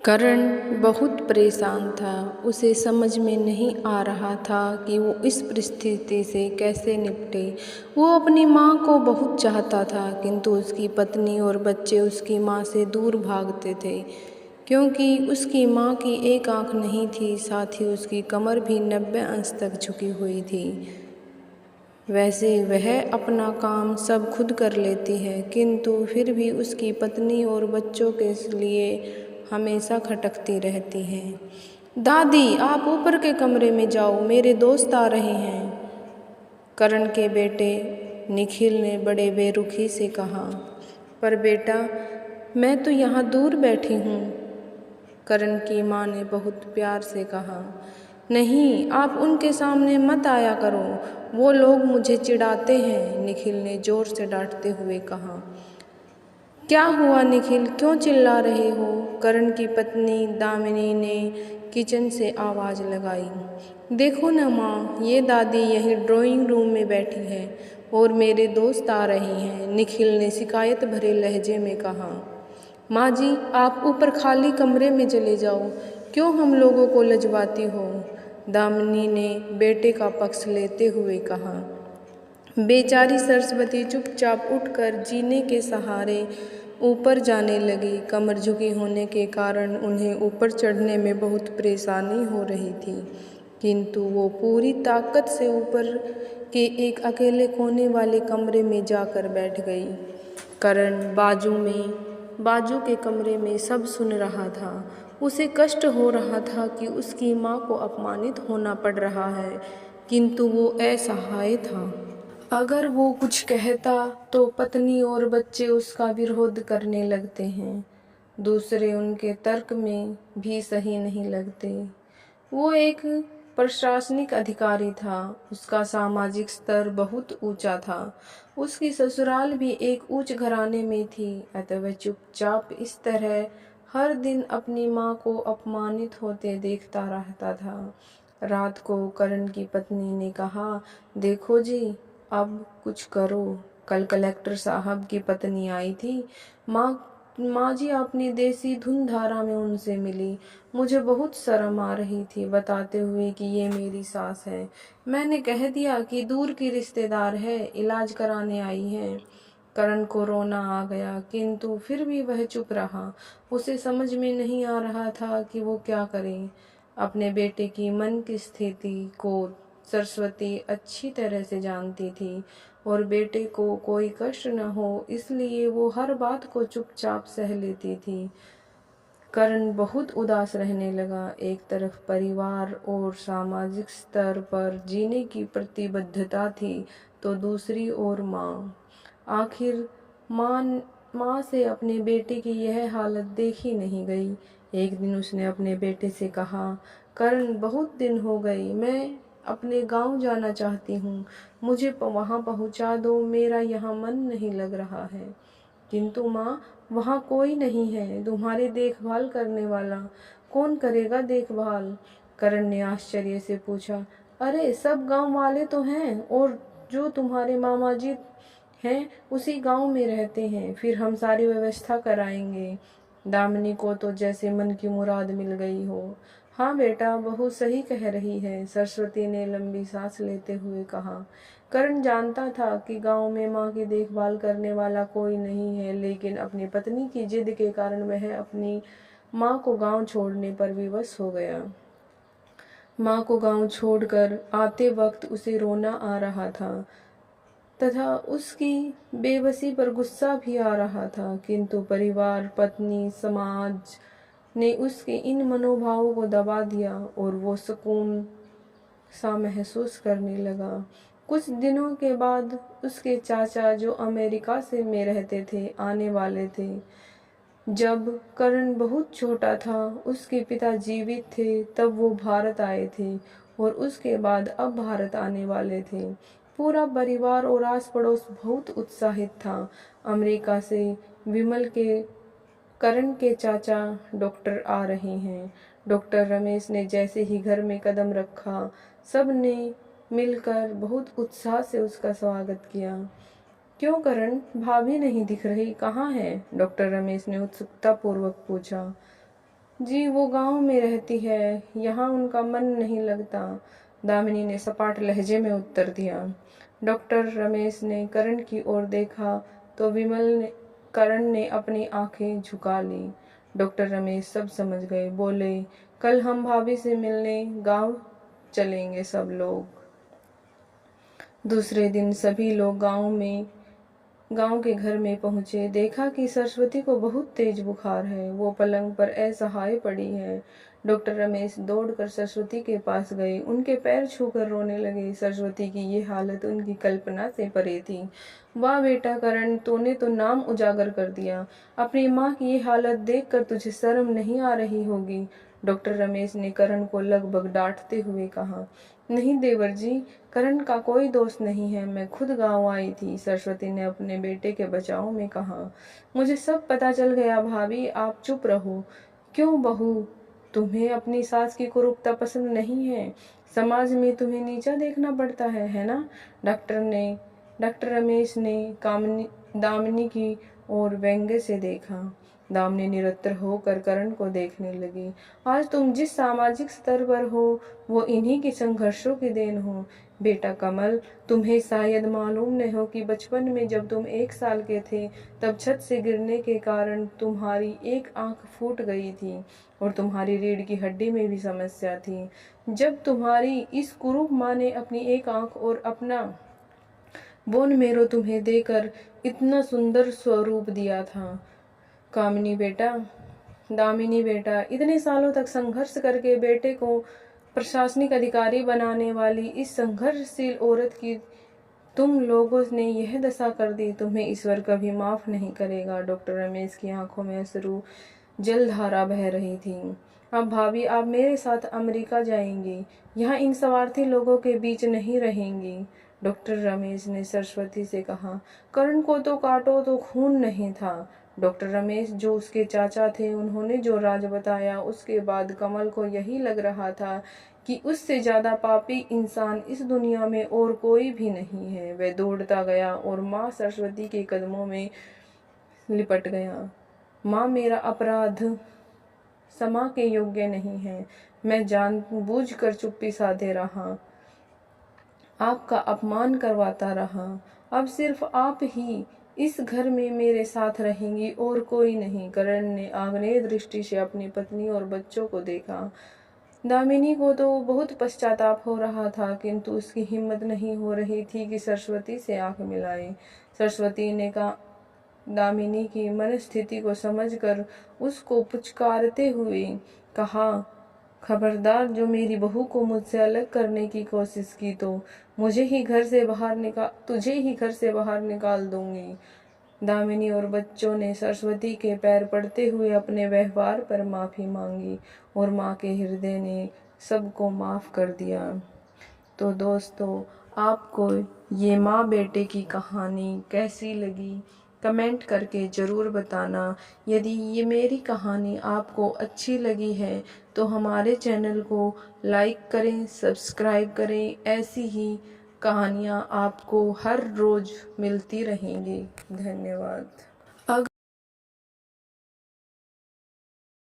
करण बहुत परेशान था। उसे समझ में नहीं आ रहा था कि वो इस परिस्थिति से कैसे निपटे। वो अपनी माँ को बहुत चाहता था, किंतु उसकी पत्नी और बच्चे उसकी माँ से दूर भागते थे, क्योंकि उसकी माँ की एक आँख नहीं थी, साथ ही उसकी कमर भी 90 अंश तक झुकी हुई थी। वैसे वह अपना काम सब खुद कर लेती है, किंतु फिर भी उसकी पत्नी और बच्चों के लिए हमेशा खटकती रहती है। दादी, आप ऊपर के कमरे में जाओ, मेरे दोस्त आ रहे हैं, करण के बेटे निखिल ने बड़े बेरुखी से कहा। पर बेटा, मैं तो यहाँ दूर बैठी हूँ, करण की माँ ने बहुत प्यार से कहा। नहीं, आप उनके सामने मत आया करो, वो लोग मुझे चिढ़ाते हैं, निखिल ने ज़ोर से डांटते हुए कहा। क्या हुआ निखिल, क्यों चिल्ला रहे हो? करण की पत्नी दामिनी ने किचन से आवाज़ लगाई। देखो न माँ, ये दादी यहीं ड्राइंग रूम में बैठी है और मेरे दोस्त आ रहे हैं, निखिल ने शिकायत भरे लहजे में कहा। माँ जी, आप ऊपर खाली कमरे में चले जाओ, क्यों हम लोगों को लजवाती हो? दामिनी ने बेटे का पक्ष लेते हुए कहा। बेचारी सरस्वती चुपचाप उठकर जीने के सहारे ऊपर जाने लगी। कमर झुकी होने के कारण उन्हें ऊपर चढ़ने में बहुत परेशानी हो रही थी, किंतु वो पूरी ताकत से ऊपर के एक अकेले कोने वाले कमरे में जाकर बैठ गई। करण बाजू के कमरे में सब सुन रहा था। उसे कष्ट हो रहा था कि उसकी माँ को अपमानित होना पड़ रहा है, किंतु वो असहाय था। अगर वो कुछ कहता तो पत्नी और बच्चे उसका विरोध करने लगते हैं। दूसरे उनके तर्क में भी सही नहीं लगते। वो एक प्रशासनिक अधिकारी था। उसका सामाजिक स्तर बहुत ऊंचा था। उसकी ससुराल भी एक उच्च घराने में थी, अतः वह चुपचाप इस तरह हर दिन अपनी माँ को अपमानित होते देखता रहता था। रात को करण की पत्नी ने कहा, देखो जी, अब कुछ करो। कल कलेक्टर साहब की पत्नी आई थी। माँ जी अपनी देसी धुन धारा में उनसे मिली। मुझे बहुत शर्म आ रही थी, बताते हुए कि ये मेरी सास है। मैंने कह दिया कि दूर की रिश्तेदार है, इलाज कराने आई है। करण को रोना आ गया, किंतु फिर भी वह चुप रहा। उसे समझ में नहीं आ रहा था कि वो क्या करे। अपने बेटे की मन की स्थिति को सरस्वती अच्छी तरह से जानती थी और बेटे को कोई कष्ट न हो, इसलिए वो हर बात को चुपचाप सह लेती थी। करण बहुत उदास रहने लगा। एक तरफ परिवार और सामाजिक स्तर पर जीने की प्रतिबद्धता थी, तो दूसरी ओर माँ। आखिर माँ से अपने बेटे की यह हालत देखी नहीं गई। एक दिन उसने अपने बेटे से कहा, करण, बहुत दिन हो गए, मैं अपने गांव जाना चाहती हूँ, मुझे वहाँ पहुँचा दो, मेरा यहाँ मन नहीं लग रहा है। किंतु माँ, वहाँ कोई नहीं है, तुम्हारी देखभाल करने वाला। कौन करेगा देखभाल? करण ने आश्चर्य से पूछा। अरे, सब गांव वाले तो हैं, और जो तुम्हारे मामा जी हैं उसी गांव में रहते हैं, फिर हम सारी व्यवस्था कराएंगे। दामिनी को तो जैसे मन की मुराद मिल गई हो। हाँ बेटा, बहू सही कह रही है, सरस्वती ने लंबी सांस लेते हुए कहा। करण जानता था कि गांव में माँ की देखभाल करने वाला कोई नहीं है, लेकिन अपनी पत्नी की जिद के कारण वह अपनी माँ को गांव छोड़ने पर विवश हो गया। माँ को गांव छोड़कर आते वक्त उसे रोना आ रहा था तथा उसकी बेबसी पर गुस्सा भी आ रहा था, किंतु परिवार, पत्नी, समाज ने उसके इन मनोभावों को दबा दिया और वो सुकून सा महसूस करने लगा। कुछ दिनों के बाद उसके चाचा, जो अमेरिका से में रहते थे, आने वाले थे। जब करण बहुत छोटा था, उसके पिता जीवित थे, तब वो भारत आए थे और उसके बाद अब भारत आने वाले थे। पूरा परिवार और आस पड़ोस बहुत उत्साहित था। अमेरिका से विमल के करण के चाचा डॉक्टर आ रहे हैं। डॉक्टर रमेश ने जैसे ही घर में कदम रखा, सब ने मिलकर बहुत उत्साह से उसका स्वागत किया। क्यों करण, भाभी नहीं दिख रही, कहाँ है? डॉक्टर रमेश ने उत्सुकता पूर्वक पूछा। जी वो गांव में रहती है, यहाँ उनका मन नहीं लगता, दामिनी ने सपाट लहजे में उत्तर दिया। डॉक्टर रमेश ने करण की ओर देखा तो करण ने अपनी आंखें झुका ली। डॉक्टर रमेश सब समझ गए, बोले, कल हम भाभी से मिलने गांव चलेंगे सब लोग। दूसरे दिन सभी लोग गांव के घर में पहुंचे। देखा कि सरस्वती को बहुत तेज बुखार है, वो पलंग पर असहाय पड़ी है। डॉक्टर रमेश दौड़कर सरस्वती के पास गए, उनके पैर छूकर रोने लगे। सरस्वती की ये हालत उनकी कल्पना से परे थी। वाह बेटा करण, तूने तो नाम उजागर कर दिया। अपनी माँ की ये हालत देखकर तुझे शर्म नहीं आ रही होगी। डॉक्टर रमेश ने करण को लगभग डांटते हुए कहा। नहीं देवर जी, करण का कोई दोष नहीं है, मैं खुद गांव आई थी, सरस्वती ने अपने बेटे के बचाव में कहा। मुझे सब पता चल गया भाभी, आप चुप रहो। क्यों बहू, तुम्हें अपनी सास की कुरूपता पसंद नहीं है? समाज में तुम्हें नीचा देखना पड़ता है ना? डॉक्टर रमेश ने दामिनी की ओर व्यंग्य से देखा। दामिनी निरत्तर होकर करण को देखने लगी। आज तुम जिस सामाजिक स्तर पर हो वो इन्हीं के संघर्षों की देन हो। बेटा कमल, तुम्हें शायद मालूम नहीं हो कि बचपन में जब तुम 1 साल के थे तब छत से गिरने के कारण तुम्हारी एक आंख फूट गई थी और तुम्हारी रीढ़ की हड्डी में भी समस्या थी। जब तुम्हारी इस कुरूप माँ ने अपनी एक आंख और अपना बोन मेरो तुम्हें देकर इतना सुंदर स्वरूप दिया था। दामिनी बेटा, इतने सालों तक संघर्ष करके बेटे को प्रशासनिक अधिकारी बनाने वाली इस संघर्षशील औरत की तुम लोगों ने यह दशा कर दी, तुम्हें ईश्वर कभी माफ नहीं करेगा। डॉक्टर रमेश की आंखों में अश्रु जलधारा बह रही थी। अब भाभी, आप मेरे साथ अमेरिका जाएंगी, यहाँ इन स्वार्थी लोगों के बीच नहीं रहेंगी। डॉक्टर रमेश ने सरस्वती से कहा। करण को तो काटो तो खून नहीं था। डॉक्टर रमेश जो उसके चाचा थे, उन्होंने जो राज बताया, उसके बाद कमल को यही लग रहा था कि उससे ज्यादा पापी इंसान इस दुनिया में और कोई भी नहीं है। वह दौड़ता गया और माँ सरस्वती के कदमों में लिपट गया। माँ, मेरा अपराध क्षमा के योग्य नहीं है, मैं जानबूझकर चुप्पी साधे रहा, आपका अपमान करवाता रहा। अब सिर्फ आप ही इस घर में मेरे साथ रहेंगी और कोई नहीं। करण ने आग्नेय दृष्टि से अपनी पत्नी और बच्चों को देखा। दामिनी को तो बहुत पश्चाताप हो रहा था, किंतु उसकी हिम्मत नहीं हो रही थी कि सरस्वती से आंख मिलाए। सरस्वती ने दामिनी की मनस्थिति को समझकर उसको पुचकारते हुए कहा, खबरदार, जो मेरी बहू को मुझसे अलग करने की कोशिश की तो तुझे ही घर से बाहर निकाल दूंगी। दामिनी और बच्चों ने सरस्वती के पैर पड़ते हुए अपने व्यवहार पर माफी मांगी और माँ के हृदय ने सबको माफ कर दिया। तो दोस्तों, आपको ये माँ बेटे की कहानी कैसी लगी कमेंट करके ज़रूर बताना। यदि ये मेरी कहानी आपको अच्छी लगी है तो हमारे चैनल को लाइक करें, सब्सक्राइब करें। ऐसी ही कहानियाँ आपको हर रोज़ मिलती रहेंगी। धन्यवाद।